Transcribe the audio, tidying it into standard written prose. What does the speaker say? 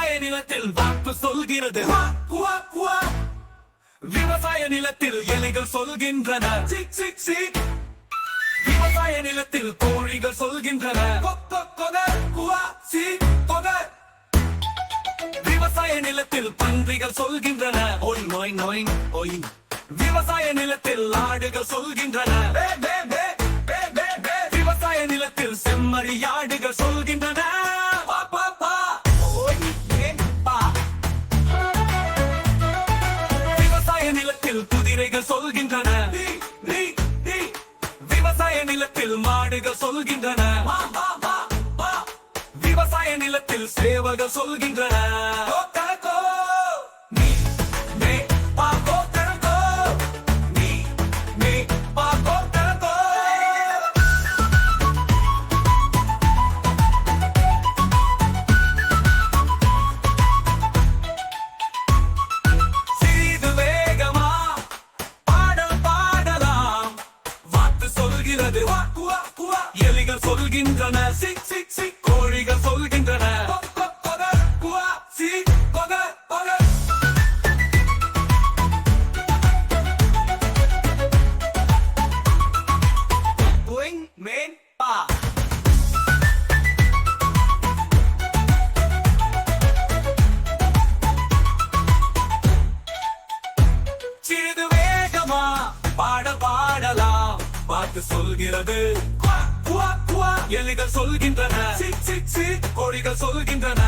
விவசாய நிலத்தில் வாக்கு சொல்கிறது. விவசாய நிலத்தில் எலிகள் சொல்கின்றன. விவசாய நிலத்தில் கோழிகள் சொல்கின்றன. விவசாய நிலத்தில் பன்றிகள் சொல்கின்றன. ஒய் நோய் நோய் ஒய். விவசாய நிலத்தில் ஆடுகள் சொல்கின்றன. விவசாய நிலத்தில் செம்மறியாடுகள் சொல்கின்றன. விவசாய நிலத்தில் குதிரைகள் சொல்கின்றன. விவசாய நிலத்தில் மாடுகள் சொல்கின்றன. விவசாய நிலத்தில் சேவகள் சொல்கின்றன. எலிகள் சொல்கின்றன. கோழிகள் சொல்கின்றன. சிறிது வேகமா பாடலாம் பாட்டு சொல்கிறது. எலிகள் சொல்கின்றன. கோழிகள் சொல்கின்றன.